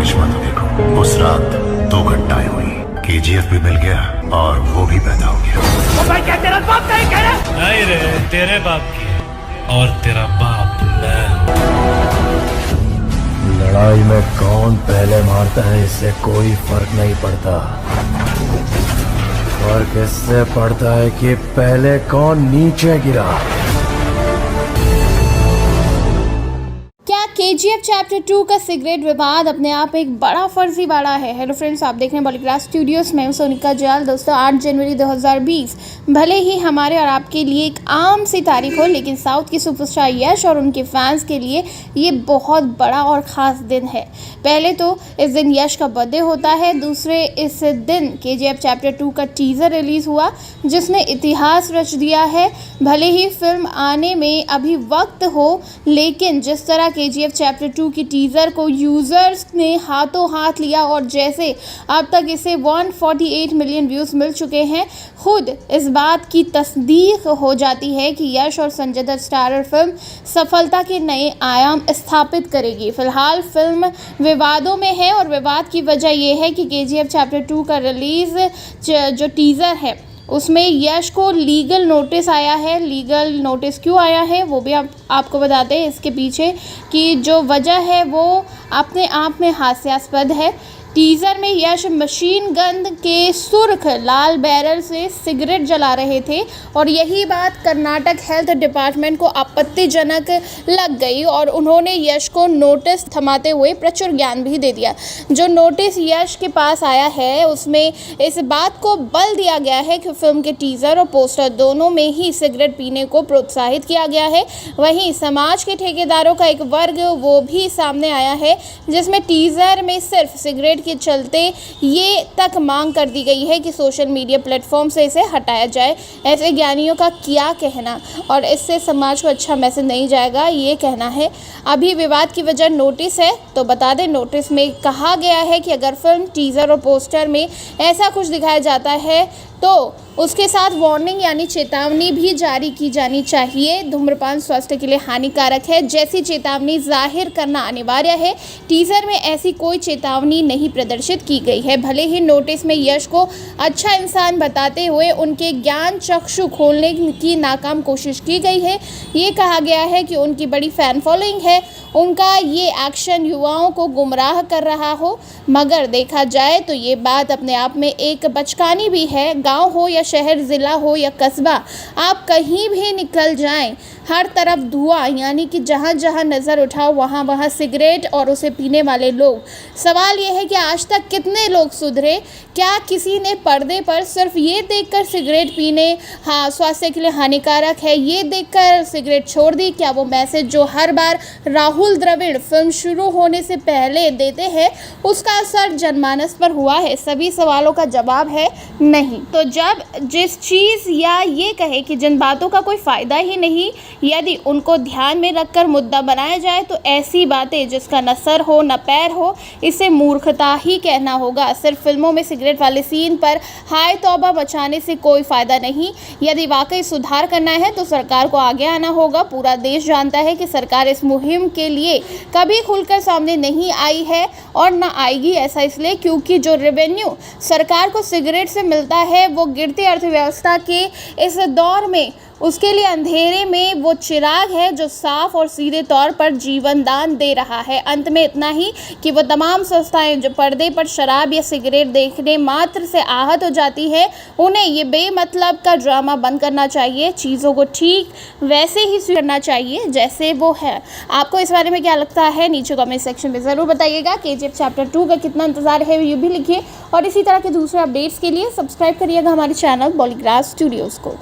करिश्मा तो देखो। उस रात 2 घटनाएं हुई, केजीएफ भी मिल गया और वो भी पैदा हो गया। ओ भाई क्या तेरा बाप नहीं कह रहा? नहीं रे, तेरे बाप की और तेरा बाप मैं। लड़ाई में कौन पहले मारता है इससे कोई फर्क नहीं पड़ता। फर्क इससे पड़ता है कि पहले कौन नीचे गिरा। केजीएफ चैप्टर 2 का सिगरेट विवाद अपने आप में एक बड़ा फर्जीवाड़ा है। हेलो फ्रेंड्स, आप देख रहे हैं बॉलीग्राफ स्टूडियोज में सोनिका जाल। दोस्तों, 8 जनवरी 2020 भले ही हमारे और आपके लिए एक आम सी तारीख हो, लेकिन साउथ के सुपरस्टार यश और उनके फैंस के लिए ये बहुत बड़ा और ख़ास दिन है। पहले तो इस दिन यश का बर्थडे होता है, दूसरे इस दिन केजीएफ चैप्टर 2 का टीज़र रिलीज़ हुआ जिसने इतिहास रच दिया है। भले ही फिल्म आने में अभी वक्त हो, लेकिन जिस तरह केजीएफ चैप्टर 2 की टीज़र को यूज़र्स ने हाथों हाथ लिया और जैसे अब तक इसे 148 मिलियन व्यूज़ मिल चुके हैं, खुद इस बात की तस्दीक हो जाती है कि यश और संजय दत्त स्टारर फिल्म सफलता के नए आयाम स्थापित करेगी। फिलहाल फिल्म विवादों में है और विवाद की वजह यह है कि केजीएफ चैप्टर 2 का रिलीज़ जो टीज़र है उसमें यश को लीगल नोटिस आया है। लीगल नोटिस क्यों आया है वो भी आपको बताते हैं। इसके पीछे की जो वजह है वो अपने आप में हास्यास्पद है। टीज़र में यश मशीन गन के सुर्ख लाल बैरल से सिगरेट जला रहे थे और यही बात कर्नाटक हेल्थ डिपार्टमेंट को आपत्तिजनक लग गई और उन्होंने यश को नोटिस थमाते हुए प्रचुर ज्ञान भी दे दिया। जो नोटिस यश के पास आया है उसमें इस बात को बल दिया गया है कि फिल्म के टीज़र और पोस्टर दोनों में ही सिगरेट पीने को प्रोत्साहित किया गया है। वहीं समाज के ठेकेदारों का एक वर्ग वो भी सामने आया है जिसमें टीज़र में सिर्फ सिगरेट के चलते ये तक मांग कर दी गई है कि सोशल मीडिया प्लेटफॉर्म से इसे हटाया जाए। ऐसे ज्ञानियों का क्या कहना और इससे समाज को अच्छा मैसेज नहीं जाएगा, ये कहना है। अभी विवाद की वजह नोटिस है, तो बता दें नोटिस में कहा गया है कि अगर फिल्म टीज़र और पोस्टर में ऐसा कुछ दिखाया जाता है तो उसके साथ वार्निंग यानी चेतावनी भी जारी की जानी चाहिए। धूम्रपान स्वास्थ्य के लिए हानिकारक है जैसी चेतावनी जाहिर करना अनिवार्य है। टीज़र में ऐसी कोई चेतावनी नहीं प्रदर्शित की गई है। भले ही नोटिस में यश को अच्छा इंसान बताते हुए उनके ज्ञान चक्षु खोलने की नाकाम कोशिश की गई है। ये कहा गया है कि उनकी बड़ी फ़ैन फॉलोइंग है, उनका ये एक्शन युवाओं को गुमराह कर रहा हो, मगर देखा जाए तो ये बात अपने आप में एक बचकानी भी है। गांव हो या शहर, ज़िला हो या कस्बा, आप कहीं भी निकल जाएं, हर तरफ धुआं, यानी कि जहाँ जहाँ नज़र उठाओ वहाँ वहाँ सिगरेट और उसे पीने वाले लोग। सवाल यह है कि आज तक कितने लोग सुधरे? क्या किसी ने पर्दे पर सिर्फ ये देखकर सिगरेट पीने स्वास्थ्य के लिए हानिकारक है ये देखकर सिगरेट छोड़ दी? क्या वो मैसेज जो हर बार राहुल द्रविड़ फिल्म शुरू होने से पहले देते हैं उसका असर जनमानस पर हुआ है? सभी सवालों का जवाब है नहीं। तो जब जिस चीज़ या ये कहे कि जिन बातों का कोई फ़ायदा ही नहीं, यदि उनको ध्यान में रखकर मुद्दा बनाया जाए तो ऐसी बातें जिसका न सर हो न पैर हो, इसे मूर्खता ही कहना होगा। सिर्फ फिल्मों में सिगरेट वाले सीन पर हाय तौबा मचाने से कोई फ़ायदा नहीं। यदि वाकई सुधार करना है तो सरकार को आगे आना होगा। पूरा देश जानता है कि सरकार इस मुहिम के लिए कभी खुलकर सामने नहीं आई है और न आएगी। ऐसा इसलिए क्योंकि जो रेवेन्यू सरकार को सिगरेट से मिलता है वो गिरती अर्थव्यवस्था के इस दौर में उसके लिए अंधेरे में वो चिराग है जो साफ और सीधे तौर पर जीवन दान दे रहा है। अंत में इतना ही कि वो तमाम संस्थाएं जो पर्दे पर शराब या सिगरेट देखने मात्र से आहत हो जाती है, उन्हें ये बेमतलब का ड्रामा बंद करना चाहिए। चीज़ों को ठीक वैसे ही करना चाहिए जैसे वो है। आपको इस बारे में क्या लगता है नीचे कमेंट सेक्शन में ज़रूर बताइएगा। केजीएफ चैप्टर 2 का कितना इंतज़ार है ये भी लिखिए और इसी तरह के दूसरे अपडेट्स के लिए सब्सक्राइब करिएगा हमारे चैनल बॉलीग्राफ स्टूडियोज़ को।